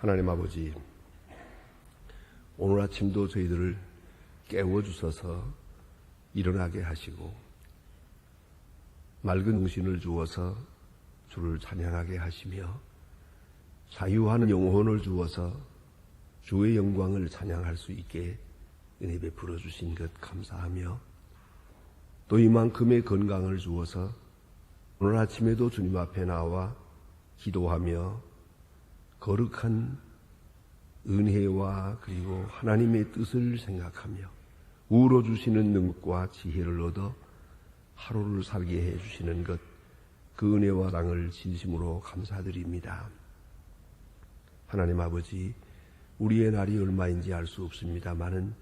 하나님 아버지, 오늘 아침도 저희들을 깨워주셔서 일어나게 하시고 맑은 정신을 주어서 주를 찬양하게 하시며 자유하는 영혼을 주어서 주의 영광을 찬양할 수 있게 은혜 베풀어 주신 것 감사하며 또 이만큼의 건강을 주어서 오늘 아침에도 주님 앞에 나와 기도하며 거룩한 은혜와 그리고 하나님의 뜻을 생각하며 우러 주시는 능력과 지혜를 얻어 하루를 살게 해주시는 것, 그 은혜와 사랑을 진심으로 감사드립니다. 하나님 아버지, 우리의 날이 얼마인지 알 수 없습니다마는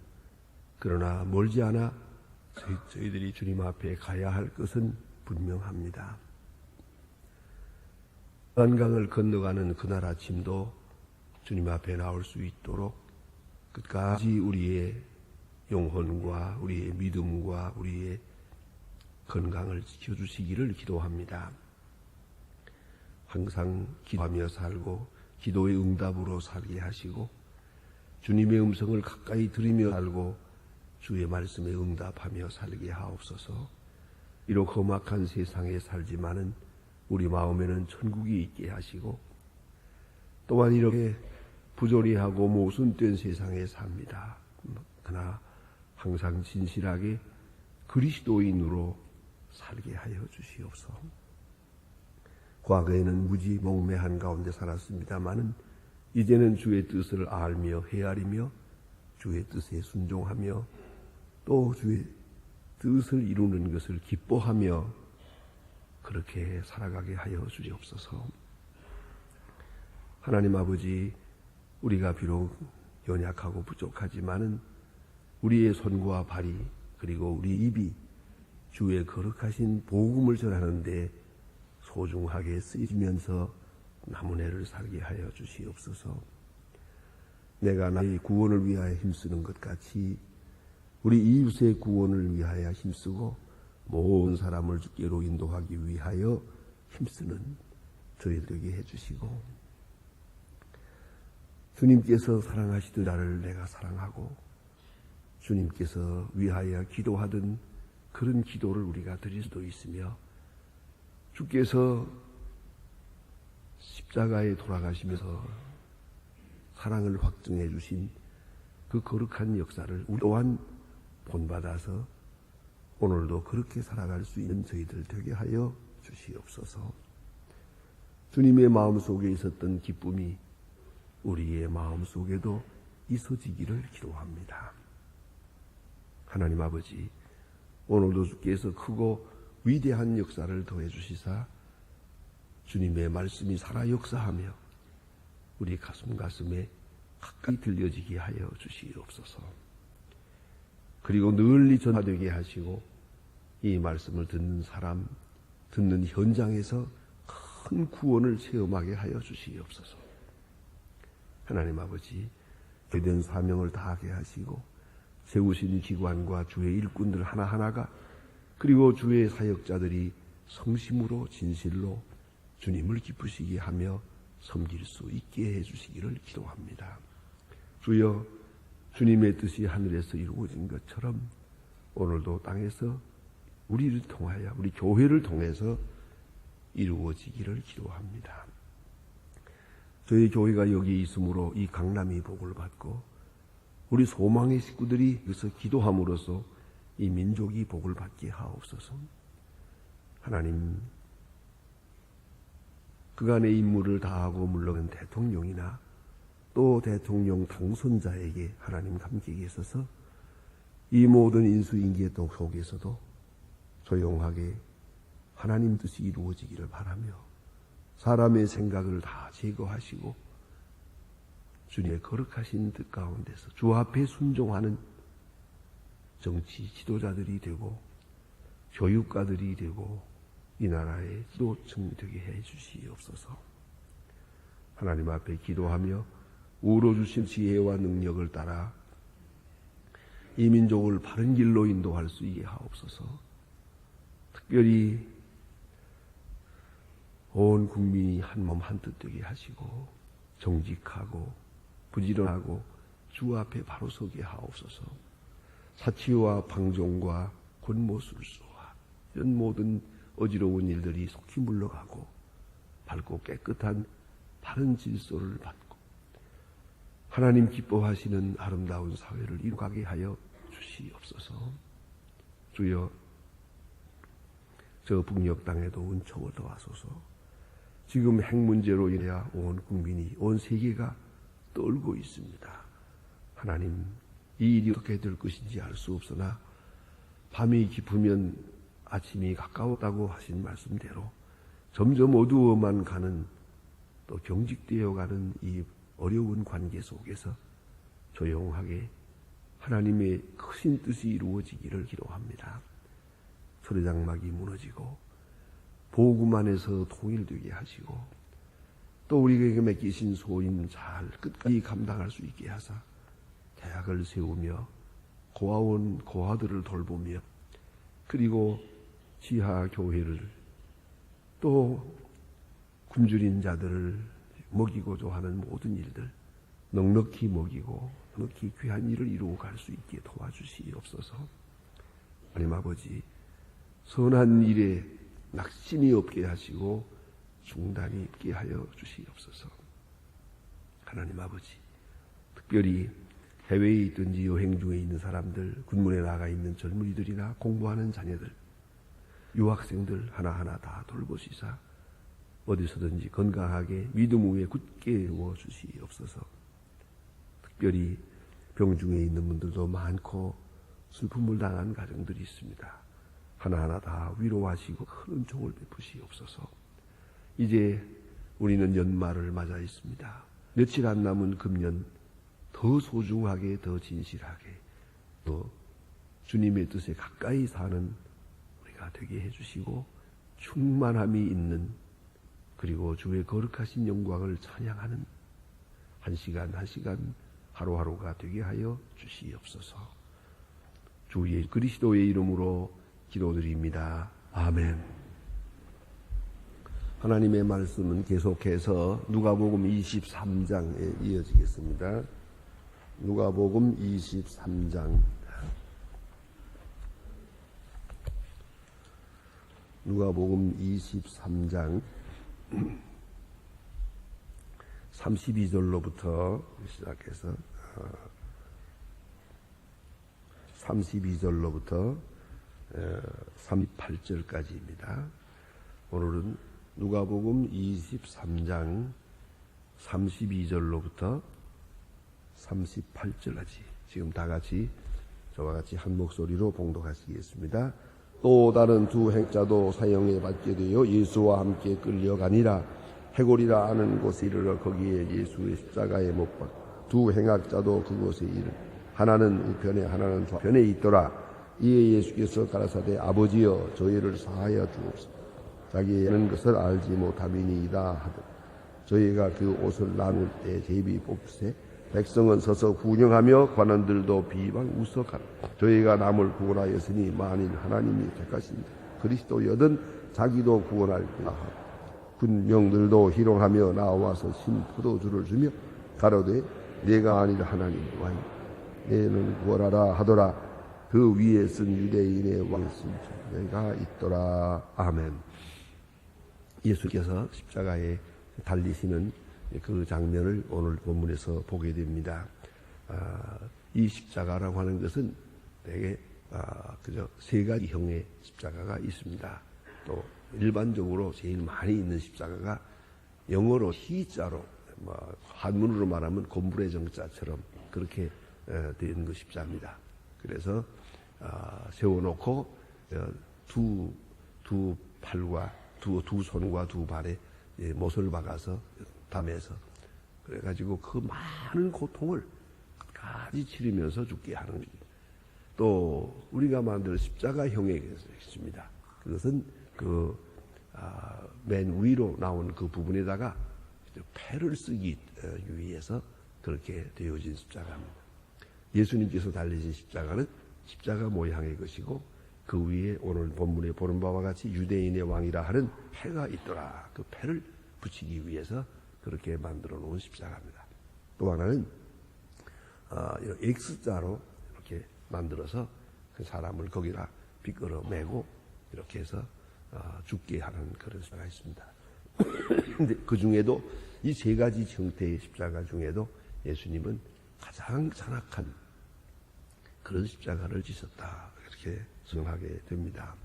그러나 멀지 않아 저희들이 주님 앞에 가야 할 것은 분명합니다. 한강을 건너가는 그날 아침도 주님 앞에 나올 수 있도록 끝까지 우리의 영혼과 우리의 믿음과 우리의 건강을 지켜주시기를 기도합니다. 항상 기도하며 살고 기도의 응답으로 살게 하시고 주님의 음성을 가까이 들으며 살고 주의 말씀에 응답하며 살게 하옵소서. 비록 험악한 세상에 살지만은 우리 마음에는 천국이 있게 하시고 또한 이렇게 부조리하고 모순된 세상에 삽니다. 그러나 항상 진실하게 그리스도인으로 살게 하여 주시옵소서. 과거에는 무지몽매한 가운데 살았습니다마는 이제는 주의 뜻을 알며 헤아리며 주의 뜻에 순종하며 또 주의 뜻을 이루는 것을 기뻐하며 그렇게 살아가게 하여 주시옵소서. 하나님 아버지, 우리가 비록 연약하고 부족하지만은 우리의 손과 발이 그리고 우리 입이 주의 거룩하신 복음을 전하는데 소중하게 쓰이면서 남은 해를 살게 하여 주시옵소서. 내가 나의 구원을 위하여 힘쓰는 것 같이 우리 이웃의 구원을 위하여 힘쓰고 모든 사람을 주께로 인도하기 위하여 힘쓰는 저희들에게 해주시고 주님께서 사랑하시던 나를 내가 사랑하고 주님께서 위하여 기도하던 그런 기도를 우리가 드릴 수도 있으며 주께서 십자가에 돌아가시면서 사랑을 확증해 주신 그 거룩한 역사를 우리 또한 본받아서 오늘도 그렇게 살아갈 수 있는 저희들 되게 하여 주시옵소서. 주님의 마음속에 있었던 기쁨이 우리의 마음속에도 있어지기를 기도합니다. 하나님 아버지, 오늘도 주께서 크고 위대한 역사를 더해 주시사 주님의 말씀이 살아 역사하며 우리 가슴에 가까이 들려지게 하여 주시옵소서. 그리고 널리 전파되게 하시고 이 말씀을 듣는 사람, 듣는 현장에서 큰 구원을 체험하게 하여 주시옵소서. 하나님 아버지, 주된 사명을 다하게 하시고 세우신 기관과 주의 일꾼들 하나하나가 그리고 주의 사역자들이 성심으로 진실로 주님을 기쁘시게 하며 섬길 수 있게 해주시기를 기도합니다. 주여, 주님의 뜻이 하늘에서 이루어진 것처럼 오늘도 땅에서 우리를 통하여 우리 교회를 통해서 이루어지기를 기도합니다. 저희 교회가 여기 있으므로 이 강남이 복을 받고 우리 소망의 식구들이 여기서 기도함으로써 이 민족이 복을 받게 하옵소서. 하나님, 그간의 임무를 다하고 물러간 대통령이나 또 대통령 당선자에게 하나님 함께 계셔서 이 모든 인수인계 속에서도 조용하게 하나님 뜻이 이루어지기를 바라며 사람의 생각을 다 제거하시고 주님의 거룩하신 뜻 가운데서 주 앞에 순종하는 정치 지도자들이 되고 교육가들이 되고 이 나라의 지도층이 되게 해 주시옵소서. 하나님 앞에 기도하며 우러주신 지혜와 능력을 따라 이 민족을 바른 길로 인도할 수 있게 하옵소서. 특별히 온 국민이 한 몸 한 뜻 되게 하시고 정직하고 부지런하고 주 앞에 바로 서게 하옵소서. 사치와 방종과 권모술수와 이런 모든 어지러운 일들이 속히 물러가고 밝고 깨끗한 바른 질서를 받고 하나님 기뻐하시는 아름다운 사회를 이루게 하여 주시옵소서. 주여, 저 북녘 땅에도 은총을 더하소서. 지금 핵 문제로 인해 온 국민이, 온 세계가 떨고 있습니다. 하나님, 이 일이 어떻게 될 것인지 알 수 없으나 밤이 깊으면 아침이 가까웠다고 하신 말씀대로 점점 어두워만 가는, 또 경직되어 가는 이 어려운 관계 속에서 조용하게 하나님의 크신 뜻이 이루어지기를 기도합니다. 철회장막이 무너지고 복음 안에서 통일되게 하시고 또 우리에게 맡기신 소임 잘 끝까지 감당할 수 있게 하사 대학을 세우며 고아원 고아들을 돌보며 그리고 지하 교회를 또 굶주린 자들을 먹이고자 하는 모든 일들 넉넉히 먹이고 넉넉히 귀한 일을 이루어 갈 수 있게 도와주시옵소서. 하나님 아버지, 선한 일에 낙심이 없게 하시고 중단이 없게 하여 주시옵소서. 하나님 아버지, 특별히 해외에 있든지 여행 중에 있는 사람들, 군문에 나가 있는 젊은이들이나 공부하는 자녀들, 유학생들 하나하나 다 돌보시사 어디서든지 건강하게 믿음 위에 굳게 누워 주시옵소서. 특별히 병중에 있는 분들도 많고 슬픔을 당한 가정들이 있습니다. 하나하나 다 위로하시고 큰 은총을 베푸시옵소서. 이제 우리는 연말을 맞아 있습니다. 며칠 안 남은 금년 더 소중하게, 더 진실하게, 더 주님의 뜻에 가까이 사는 우리가 되게 해주시고 충만함이 있는, 그리고 주의 거룩하신 영광을 찬양하는 한 시간 한 시간 하루하루가 되게 하여 주시옵소서. 주 예수 그리스도의 이름으로 기도드립니다. 아멘. 하나님의 말씀은 계속해서 누가복음 23장에 이어지겠습니다. 누가복음 23장. 누가복음 23장 32절로부터 시작해서 32절로부터 38절까지입니다. 오늘은 누가복음 23장 32절로부터 38절까지 지금 다 같이 저와 같이 한 목소리로 봉독하시겠습니다. 또 다른 두 행자도 사형에 받게 되어 예수와 함께 끌려가니라. 해골이라 하는 곳에 이르러 거기에 예수의 십자가에 못 박고 두 행악자도 그곳에 이르 하나는 우편에 하나는 좌편에 있더라. 이에 예수께서 가라사대 아버지여 저희를 사하여 주옵소서. 자기의 것을 알지 못함이니이다 하듯 저희가 그 옷을 나눌 때 제비 뽑세 백성은 서서 군영하며 관원들도 비방 우석하라. 저희가 남을 구원하였으니 만일 하나님이 택하신 그리스도여든 자기도 구원할 거라 하고 군병들도 희롱하며 나와서 신 포도주를 주며 가로되 내가 아니라 하나님과 내는 구원하라 하더라. 그 위에 쓴 유대인의 왕의 쓴 내가 있더라. 아멘. 예수께서 십자가에 달리시는 그 장면을 오늘 본문에서 보게 됩니다. 이 십자가라고 하는 것은 되게 그저 세 가지 형의 십자가가 있습니다. 또 일반적으로 제일 많이 있는 십자가가 영어로 T자로 한문으로 말하면 곤불의 정자처럼 그렇게 된 그 십자입니다. 그래서 세워놓고 두 팔과 두 손과 두 발에 못을 박아서 담에서 그래가지고 그 많은 고통을 끝까지 치르면서 죽게 하는 겁니다. 또 우리가 만든 십자가형에 있습니다. 그것은 맨 위로 나온 그 부분에다가 패를 쓰기 위해서 그렇게 되어진 십자가입니다. 예수님께서 달리신 십자가는 십자가 모양의 것이고 그 위에 오늘 본문에 보는 바와 같이 유대인의 왕이라 하는 패가 있더라. 그 패를 붙이기 위해서 그렇게 만들어 놓은 십자가입니다. 또 하나는 X자로 이렇게 만들어서 그 사람을 거기다 비끌어 매고 이렇게 해서 죽게 하는 그런 십자가가 있습니다. 근데 그 중에도 이 세 가지 형태의 십자가 중에도 예수님은 가장 잔악한 그런 십자가를 지셨다. 이렇게 설명하게 됩니다.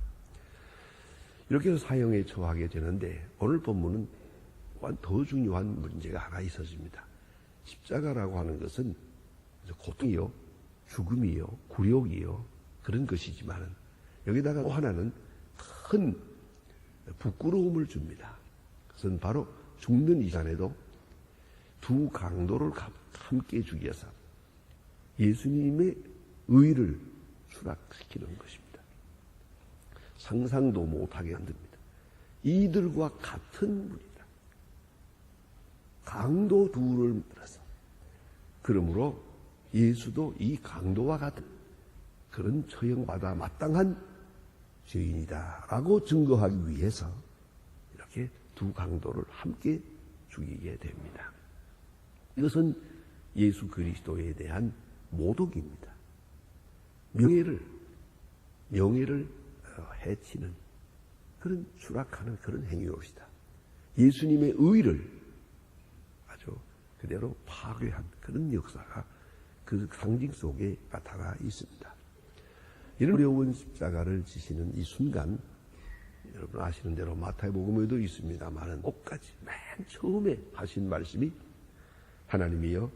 이렇게 해서 사형에 처하게 되는데 오늘 본문은 더 중요한 문제가 하나 있어집니다. 십자가라고 하는 것은 고통이요, 죽음이요, 굴욕이요 그런 것이지만 여기다가 또 하나는 큰 부끄러움을 줍니다. 그것은 바로 죽는 이 시간에도 두 강도를 함께 죽여서 예수님의 의를 추락시키는 것입니다. 상상도 못하게 만듭니다. 이들과 같은 분이다. 강도 둘을 만들어서 그러므로 예수도 이 강도와 같은 그런 처형받아 마땅한 죄인이다 라고 증거하기 위해서 이렇게 두 강도를 함께 죽이게 됩니다. 이것은 예수 그리스도에 대한 모독입니다. 명예를 해치는 그런 추락하는 그런 행위입니다. 예수님의 의를 아주 그대로 파괴한 그런 역사가 그 상징 속에 나타나 있습니다. 이런 어려운 십자가를 지시는 이 순간 여러분 아시는 대로 마태복음에도 있습니다만은 끝까지 맨 처음에 하신 말씀이 하나님이여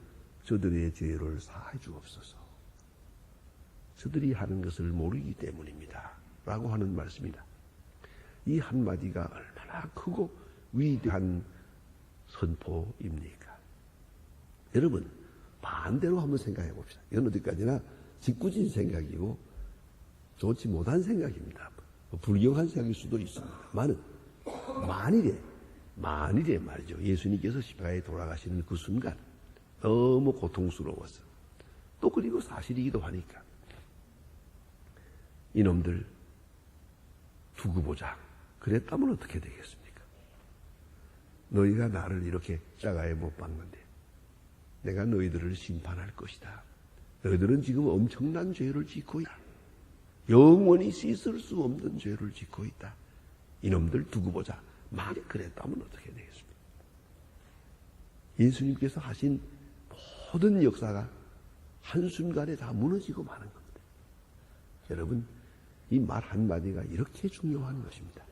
저들의 죄를 사해 주옵소서. 저들이 하는 것을 모르기 때문입니다. 라고 하는 말씀이다. 이 한마디가 얼마나 크고 위대한 선포입니까? 여러분 반대로 한번 생각해 봅시다. 이건 어디까지나 짓궂은 생각이고 좋지 못한 생각입니다. 불경한 생각일 수도 있습니다. 만일에 말이죠. 예수님께서 십자가에 돌아가시는 그 순간 너무 고통스러워서 또 그리고 사실이기도 하니까 이놈들 두고 보자. 그랬다면 어떻게 되겠습니까? 너희가 나를 이렇게 십자가에 못 박는데 내가 너희들을 심판할 것이다. 너희들은 지금 엄청난 죄를 짓고 있다. 영원히 씻을 수 없는 죄를 짓고 있다. 이놈들 두고 보자. 만약 그랬다면 어떻게 되겠습니까? 예수님께서 하신 모든 역사가 한순간에 다 무너지고 마는 겁니다. 여러분, 이 말 한마디가 이렇게 중요한 것입니다.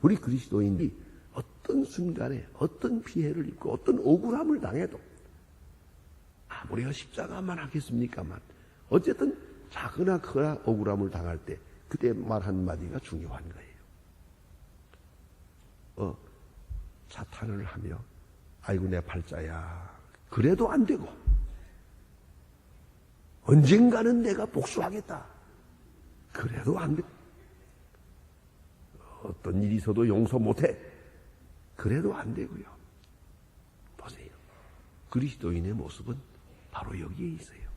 우리 그리스도인이 어떤 순간에 어떤 피해를 입고 어떤 억울함을 당해도 우리가 십자가만 하겠습니까만 어쨌든 작으나 크나 억울함을 당할 때 그때 말 한마디가 중요한 거예요. 자탄을 하며 아이고 내 팔자야 그래도 안 되고 언젠가는 내가 복수하겠다 그래도 안 돼. 어떤 일이 있어도 용서 못해 그래도 안 되고요. 보세요. 그리스도인의 모습은 바로 여기에 있어요.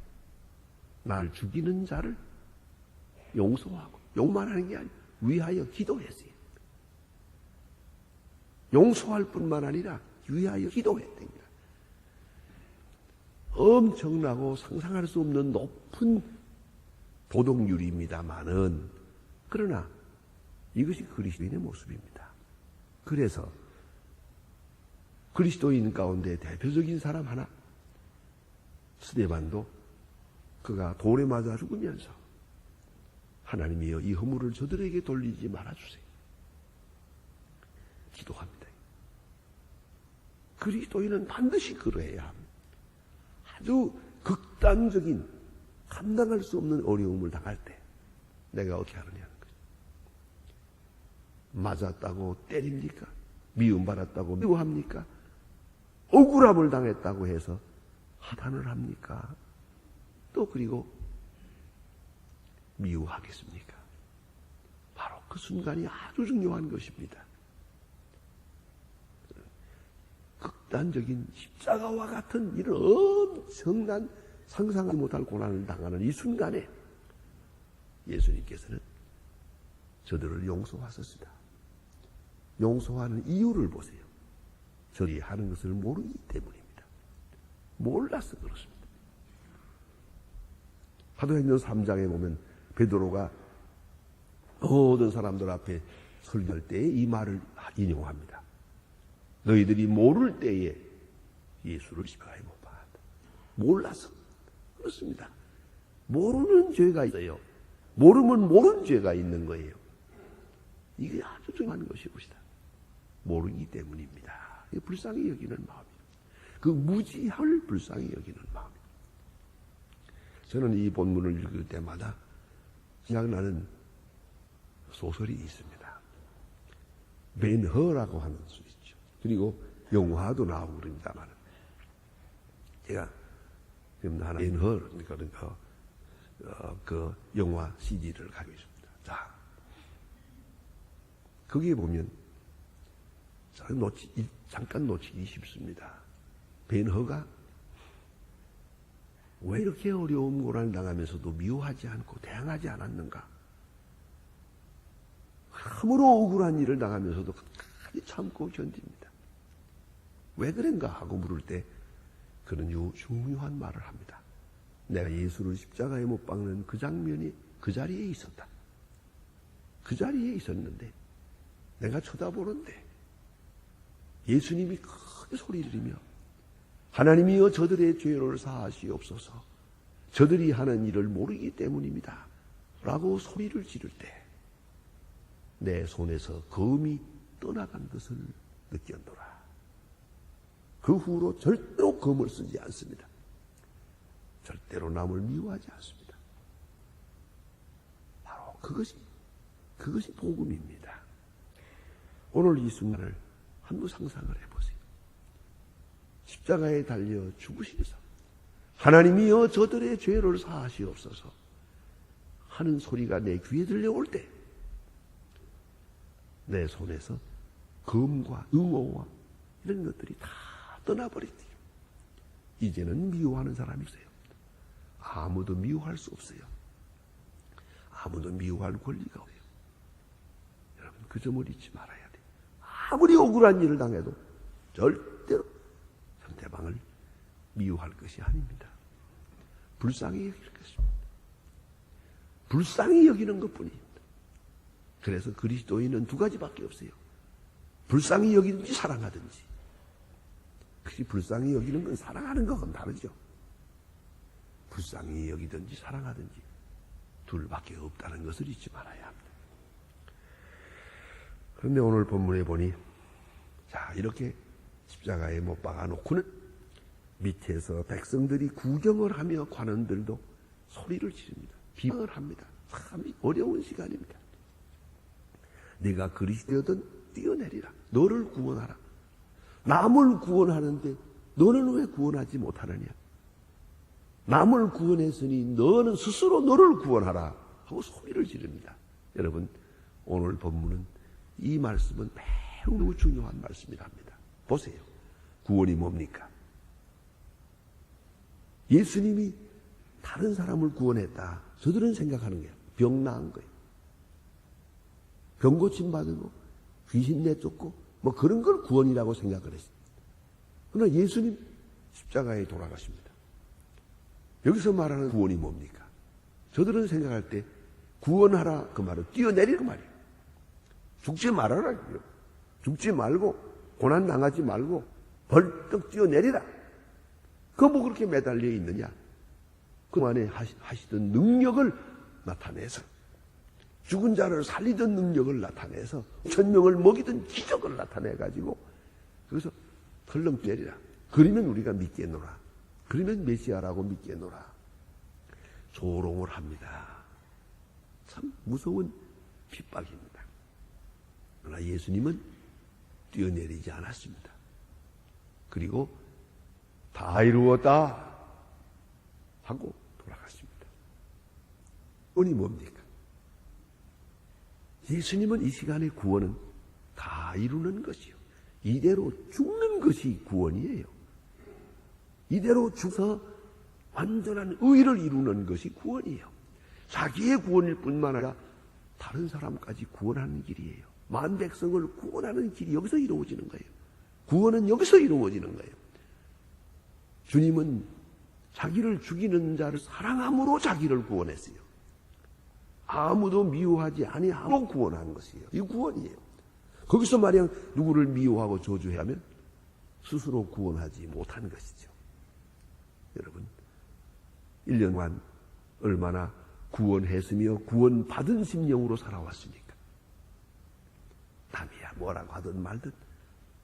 날 죽이는 자를 용서하고 욕만 하는 게 아니라 위하여 기도했어요. 용서할 뿐만 아니라 위하여 기도했답니다. 엄청나고 상상할 수 없는 높은 도덕률입니다만은 그러나 이것이 그리스도인의 모습입니다. 그래서 그리스도인 가운데 대표적인 사람 하나 스데반도 그가 돌에 맞아 죽으면서 하나님이여 이 허물을 저들에게 돌리지 말아주세요. 기도합니다. 그리스도인은 반드시 그러해야 합니다. 아주 극단적인 감당할 수 없는 어려움을 당할 때 내가 어떻게 하느냐는 거죠. 맞았다고 때립니까? 미움받았다고 미워합니까? 억울함을 당했다고 해서 하단을 합니까? 또 그리고 미워하겠습니까? 바로 그 순간이 아주 중요한 것입니다. 극단적인 십자가와 같은 이런 엄청난 상상하지 못할 고난을 당하는 이 순간에 예수님께서는 저들을 용서하셨습니다. 용서하는 이유를 보세요. 저들이 하는 것을 모르기 때문입니다. 몰라서 그렇습니다. 사도행전 3장에 보면 베드로가 모든 사람들 앞에 설교할 때에 이 말을 인용합니다. 너희들이 모를 때에 예수를 십자가에 못 박았다. 몰라서 그렇습니다. 모르는 죄가 있어요. 모르면 모르는 죄가 있는 거예요. 이게 아주 중요한 것이옵시다. 모르기 때문입니다. 불쌍히 여기는 마음이에요. 그 무지함을 불쌍히 여기는 마음이에요. 저는 이 본문을 읽을 때마다 생각나는 소설이 있습니다. 벤허라고 하는 소리죠. 그리고 영화도 나오고 그럽니다만 제가 지금 하나 벤허 그러니까 그 영화 CD를 가지고 있습니다. 자, 거기에 보면 잠깐 놓치기 쉽습니다. 벤허가 왜 이렇게 어려운 고난을 당하면서도 미워하지 않고 대항하지 않았는가? 참으로 억울한 일을 당하면서도 끝까지 참고 견딥니다. 왜 그런가 하고 물을 때 그는 중요한 말을 합니다. 내가 예수를 십자가에 못 박는 그 장면이 그 자리에 있었다. 그 자리에 있었는데 내가 쳐다보는데 예수님이 크게 소리를 지르며 하나님이여 저들의 죄를 사하시옵소서. 저들이 하는 일을 모르기 때문입니다. 라고 소리를 지를 때 내 손에서 검이 떠나간 것을 느꼈노라. 그 후로 절대로 검을 쓰지 않습니다. 절대로 남을 미워하지 않습니다. 바로 그것이 복음입니다. 오늘 이 순간을 한번 상상을 해보세요. 십자가에 달려 죽으시면서 하나님이여 저들의 죄를 사하시옵소서 하는 소리가 내 귀에 들려올 때 내 손에서 검과 응오와 이런 것들이 다 떠나버렸대요. 이제는 미워하는 사람이 없어요. 아무도 미워할 수 없어요. 아무도 미워할 권리가 없어요. 여러분 그 점을 잊지 말아야 돼요. 아무리 억울한 일을 당해도 절대로 상대방을 미워할 것이 아닙니다. 불쌍히 여길 것입니다. 불쌍히 여기는 것뿐입니다. 그래서 그리스도인은 두 가지밖에 없어요. 불쌍히 여기든지 사랑하든지. 특히 불쌍히 여기는 건 사랑하는 것과는 다르죠. 불쌍히 여기든지 사랑하든지 둘밖에 없다는 것을 잊지 말아야 합니다. 그런데 오늘 본문에 보니 자 이렇게 십자가에 못 박아놓고는 밑에서 백성들이 구경을 하며 관원들도 소리를 지릅니다. 비방을 합니다. 참 어려운 시간입니다. 네가 그리스도든 뛰어내리라. 너를 구원하라. 남을 구원하는데 너는 왜 구원하지 못하느냐. 남을 구원했으니 너는 스스로 너를 구원하라 하고 소리를 지릅니다. 여러분 오늘 본문은 이 말씀은 매우 중요한 말씀이랍니다. 보세요. 구원이 뭡니까? 예수님이 다른 사람을 구원했다. 저들은 생각하는 거예요. 병 나은 거예요. 병 고침 받은 거, 귀신 내쫓고 뭐 그런 걸 구원이라고 생각을 했어요. 그러나 예수님 십자가에 돌아가십니다. 여기서 말하는 구원이 뭡니까? 저들은 생각할 때 구원하라 그 말은 뛰어내리는 그 말이에요. 죽지 말아라. 죽지 말고 고난 당하지 말고 벌떡 뛰어내리라. 그 뭐 그렇게 매달려 있느냐? 그 안에 하시던 능력을 나타내서 죽은 자를 살리던 능력을 나타내서 천명을 먹이던 기적을 나타내가지고 그래서 덜렁 뛰어내리라. 그러면 우리가 믿겠노라. 그러면 메시아라고 믿겠노라. 조롱을 합니다. 참 무서운 핍박입니다. 그러나 예수님은 뛰어내리지 않았습니다. 그리고 다 이루었다 하고 돌아갔습니다. 구원이 뭡니까? 예수님은 이 시간의 구원은 다 이루는 것이요. 이대로 죽는 것이 구원이에요. 이대로 죽어서 완전한 의를 이루는 것이 구원이에요. 자기의 구원일 뿐만 아니라 다른 사람까지 구원하는 길이에요. 만 백성을 구원하는 길이 여기서 이루어지는 거예요. 구원은 여기서 이루어지는 거예요. 주님은 자기를 죽이는 자를 사랑함으로 자기를 구원했어요. 아무도 미워하지 아니하고 구원한 것이에요. 이 구원이에요. 거기서 마냥 누구를 미워하고 저주하면 스스로 구원하지 못한 것이죠. 여러분, 1년간 얼마나 구원했으며 구원받은 심령으로 살아왔습니까? 남이야 뭐라고 하든 말든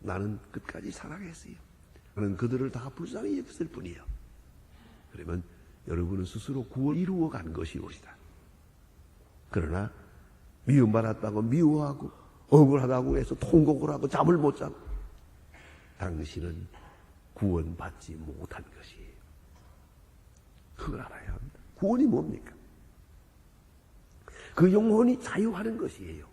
나는 끝까지 사랑했어요. 나는 그들을 다 불쌍히 여겼을 뿐이에요. 그러면 여러분은 스스로 구원 이루어간 것이 옳으시다. 그러나 미움받았다고 미워하고 억울하다고 해서 통곡을 하고 잠을 못 자고 당신은 구원받지 못한 것이에요. 그걸 알아야 합니다. 구원이 뭡니까? 그 영혼이 자유하는 것이에요.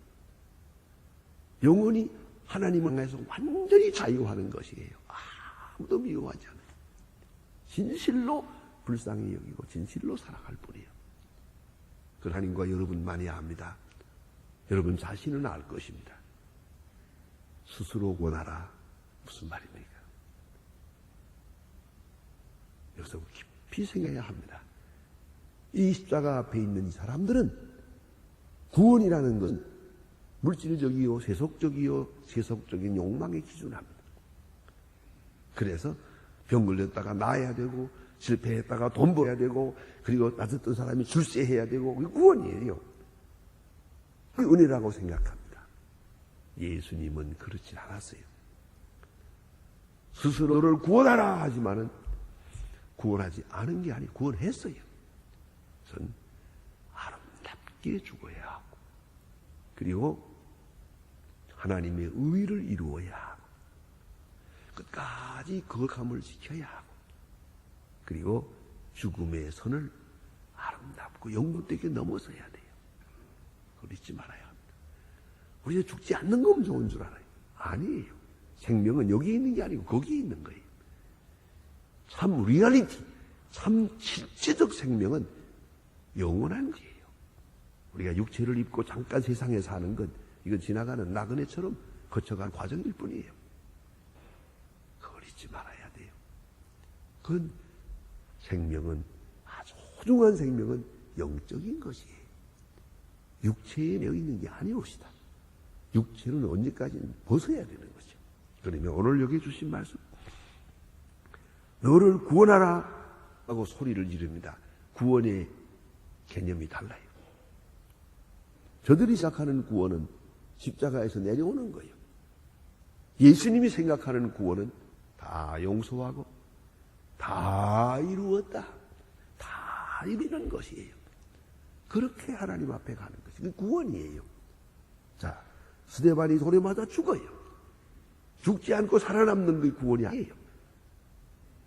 영혼이 하나님을 향해서 완전히 자유하는 것이에요. 아무도 미워하지 않아요. 진실로 불쌍히 여기고 진실로 사랑할 뿐이에요. 그 하나님과 여러분만이 압니다. 여러분 자신은 알 것입니다. 스스로 원하라. 무슨 말입니까? 여기서 깊이 생각해야 합니다. 이 십자가 앞에 있는 이 사람들은 구원이라는 것은 물질적이요 세속적인 욕망에 기준합니다. 그래서 병 걸렸다가 나아야 되고 실패했다가 돈 벌어야 되고 그리고 따졌던 사람이 출세해야 되고 그게 구원이에요. 그게 은혜라고 생각합니다. 예수님은 그렇지 않았어요. 스스로를 구원하라 하지만은 구원하지 않은 게 아니고 구원했어요. 그것은 아름답게 죽어야 하고 그리고 하나님의 의를 이루어야 하고 끝까지 거룩함을 지켜야 하고 그리고 죽음의 선을 아름답고 영혼되게 넘어서야 돼요. 그걸 잊지 말아야 합니다. 우리가 죽지 않는 것만 좋은 줄 알아요. 아니에요. 생명은 여기 있는 게 아니고 거기에 있는 거예요. 참 리얼리티, 참 실제적 생명은 영원한 거예요. 우리가 육체를 입고 잠깐 세상에 사는 건 이건 지나가는 나그네처럼 거쳐간 과정일 뿐이에요. 그걸 잊지 말아야 돼요. 그건 생명은 아주 소중한 생명은 영적인 것이에요. 육체에 매여 있는 게 아니옵시다. 육체는 언제까지는 벗어야 되는 거죠. 그러면 오늘 여기 주신 말씀 너를 구원하라 하고 소리를 지릅니다. 구원의 개념이 달라요. 저들이 생각하는 구원은 십자가에서 내려오는 거예요. 예수님이 생각하는 구원은 다 용서하고 다 이루었다. 다 이루는 것이에요. 그렇게 하나님 앞에 가는 것이 그 구원이에요. 자, 스데반이 돌에 맞아 죽어요. 죽지 않고 살아남는 게 구원이 아니에요.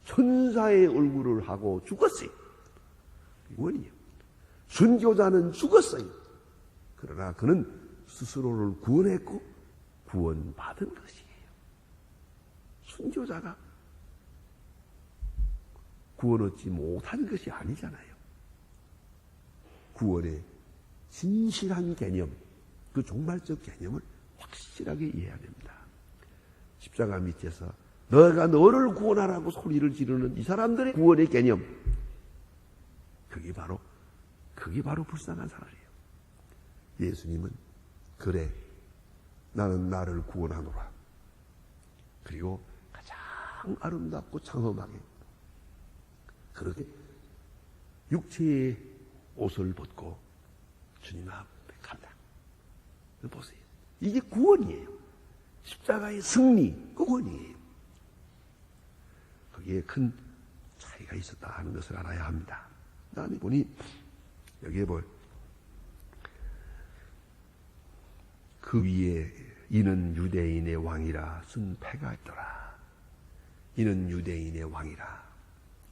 천사의 얼굴을 하고 죽었어요. 구원이에요. 순교자는 죽었어요. 그러나 그는 스스로를 구원했고 구원받은 것이에요. 순교자가 구원 얻지 못한 것이 아니잖아요. 구원의 진실한 개념, 그 종말적 개념을 확실하게 이해해야 됩니다. 십자가 밑에서 너가 너를 구원하라고 소리를 지르는 이 사람들의 구원의 개념, 그게 바로 불쌍한 사람이에요. 예수님은 그래 나는 나를 구원하노라. 그리고 가장 아름답고 장엄하게 그렇게 육체의 옷을 벗고 주님 앞에 간다. 보세요. 이게 구원이에요. 십자가의 승리, 그 구원이에요. 거기에 큰 차이가 있었다 하는 것을 알아야 합니다. 그 다음에 보니 여기에 그 위에 이는 유대인의 왕이라 쓴 패가 있더라. 이는 유대인의 왕이라.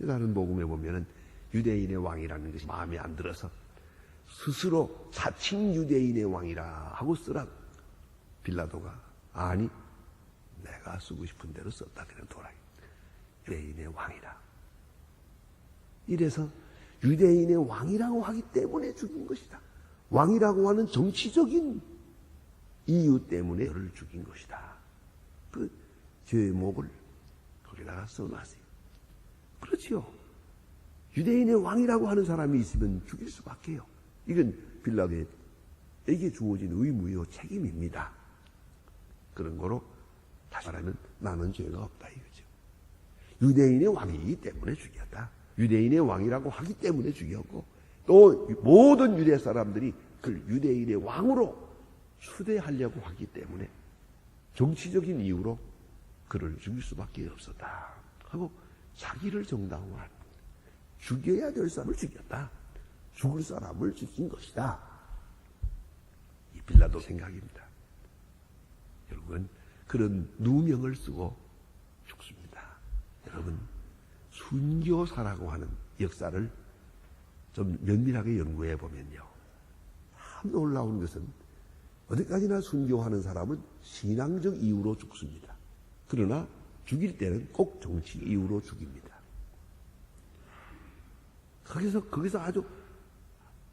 다른 복음에 보면은 유대인의 왕이라는 것이 마음에 안 들어서 스스로 자칭 유대인의 왕이라 하고 쓰라고. 빌라도가 아니 내가 쓰고 싶은 대로 썼다 그런 도라이. 유대인의 왕이라. 이래서 유대인의 왕이라고 하기 때문에 죽인 것이다. 왕이라고 하는 정치적인 이유 때문에 그를 죽인 것이다. 그 제목을 거기다가 써놨어요. 그렇지요. 유대인의 왕이라고 하는 사람이 있으면 죽일 수밖에요. 이건 빌라도에게 주어진 의무요 책임입니다. 그런 거로 다시 말하면 나는 죄가 없다 이거죠. 유대인의 왕이기 때문에 죽였다. 유대인의 왕이라고 하기 때문에 죽였고 또 모든 유대 사람들이 그를 유대인의 왕으로 추대하려고 하기 때문에 정치적인 이유로 그를 죽일 수밖에 없었다 하고 자기를 정당화한 죽여야 될 사람을 죽였다. 죽을 사람을 죽인 것이다. 이 빌라도 생각입니다. 여러분 그런 누명을 쓰고 죽습니다. 여러분 순교사라고 하는 역사를 좀 면밀하게 연구해 보면요. 참 놀라운 것은 어디까지나 순교하는 사람은 신앙적 이유로 죽습니다. 그러나 죽일 때는 꼭 정치 이유로 죽입니다. 거기서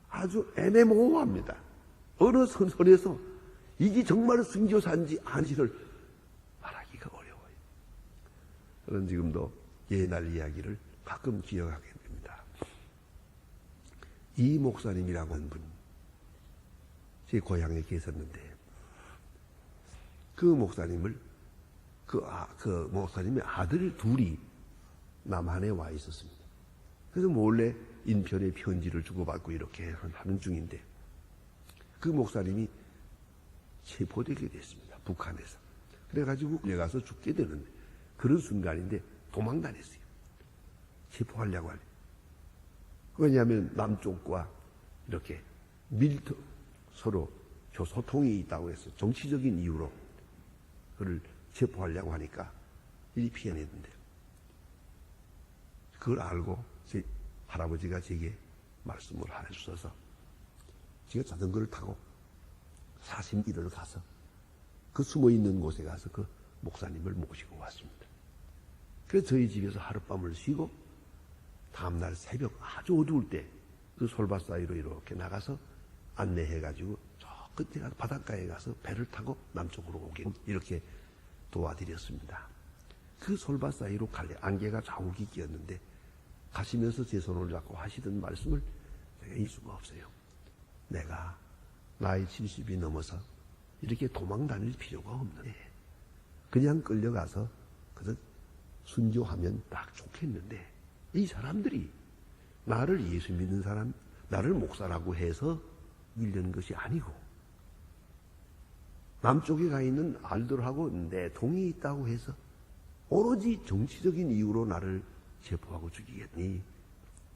아주 애매모호합니다. 어느 선에서 이게 정말 순교사인지 아닌지를 말하기가 어려워요. 저는 지금도 옛날 이야기를 가끔 기억하게 됩니다. 이 목사님이라고 하는 분, 제 고향에 계셨는데 그 목사님을 그 목사님의 아들 둘이 남한에 와 있었습니다. 그래서 몰래 인편에 편지를 주고받고 이렇게 하는 중인데 그 목사님이 체포되게 됐습니다. 북한에서. 그래가지고 내가서 죽게 되는 그런 순간인데 도망다녔어요. 체포하려고 하네. 왜냐하면 남쪽과 이렇게 서로 소통이 있다고 해서 정치적인 이유로 그를 체포하려고 하니까 일이 피해냈는데요. 그걸 알고 제 할아버지가 제게 말씀을 해주셔서 제가 자전거를 타고 40일을 가서 그 숨어있는 곳에 가서 그 목사님을 모시고 왔습니다. 그래서 저희 집에서 하룻밤을 쉬고 다음날 새벽 아주 어두울 때 그 솔밭 사이로 이렇게 나가서 안내해가지고 저 끝에 가서 바닷가에 가서 배를 타고 남쪽으로 오게 이렇게 도와드렸습니다. 그 솔밭 사이로 안개가 자욱이 끼었는데 가시면서 제 손을 잡고 하시던 말씀을 제가 잊을 수가 없어요. 내가 나이 70이 넘어서 이렇게 도망 다닐 필요가 없는데 그냥 끌려가서 그저 순교하면 딱 좋겠는데 이 사람들이 나를 예수 믿는 사람, 나를 목사라고 해서 밀려는 것이 아니고 남쪽에 가 있는 알들하고 내통이 있다고 해서 오로지 정치적인 이유로 나를 체포하고 죽이겠니?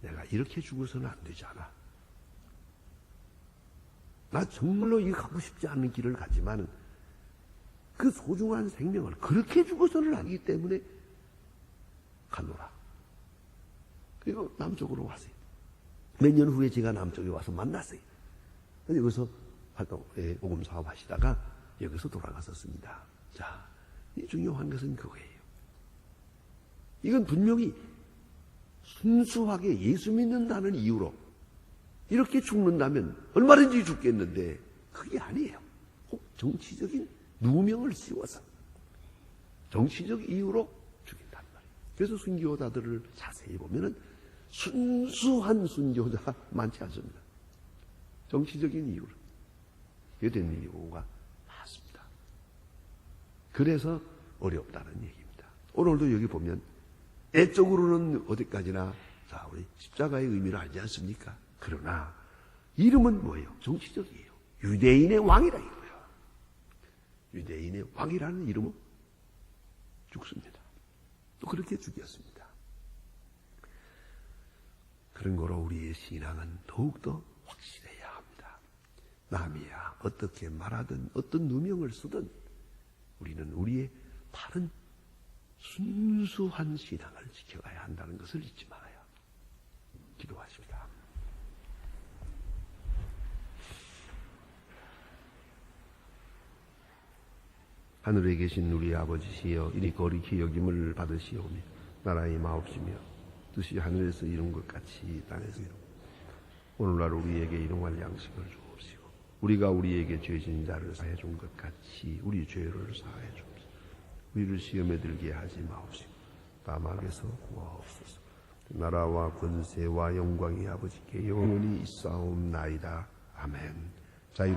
내가 이렇게 죽어서는 안 되잖아. 나 정말로 이 가고 싶지 않은 길을 가지만 그 소중한 생명을 그렇게 죽어서는 안 되기 때문에 가노라. 그리고 남쪽으로 왔어요. 몇 년 후에 제가 남쪽에 와서 만났어요. 여기서 복음 사업 하시다가 여기서 돌아갔었습니다. 자, 이 중요한 것은 그거예요. 이건 분명히 순수하게 예수 믿는다는 이유로 이렇게 죽는다면 얼마든지 죽겠는데 그게 아니에요. 꼭 정치적인 누명을 씌워서 정치적 이유로 죽인단 말이에요. 그래서 순교자들을 자세히 보면은 순수한 순교자 많지 않습니다. 정치적인 이유로 그게 된 경우가 많습니다. 그래서 어렵다는 얘기입니다. 오늘도 여기 보면 애적으로는 어디까지나 자 우리 십자가의 의미를 알지 않습니까? 그러나 이름은 뭐예요? 정치적이에요. 유대인의 왕이라 이거예요. 유대인의 왕이라는 이름은 죽습니다. 또 그렇게 죽였습니다. 그런 거로 우리의 신앙은 더욱더 확실해야 합니다. 남이야 어떻게 말하든 어떤 누명을 쓰든 우리는 우리의 바른 순수한 신앙을 지켜가야 한다는 것을 잊지 말아요. 기도하십니다. 하늘에 계신 우리 아버지시여 이리 거룩히 여김을 받으시오며 나라의 마옵시며 뜻이 하늘에서 이룬 것 같이 땅에서 이룬 오늘날 우리에게 일용할 양식을 주옵시고 우리가 우리에게 죄진 자를 사해 준 것 같이 우리 죄를 사해 주옵소서. 우리를 시험에 들게 하지 마옵시고 다막에서 구하옵소서. 나라와 권세와 영광이 아버지께 영원히 있사옵나이다. 아멘.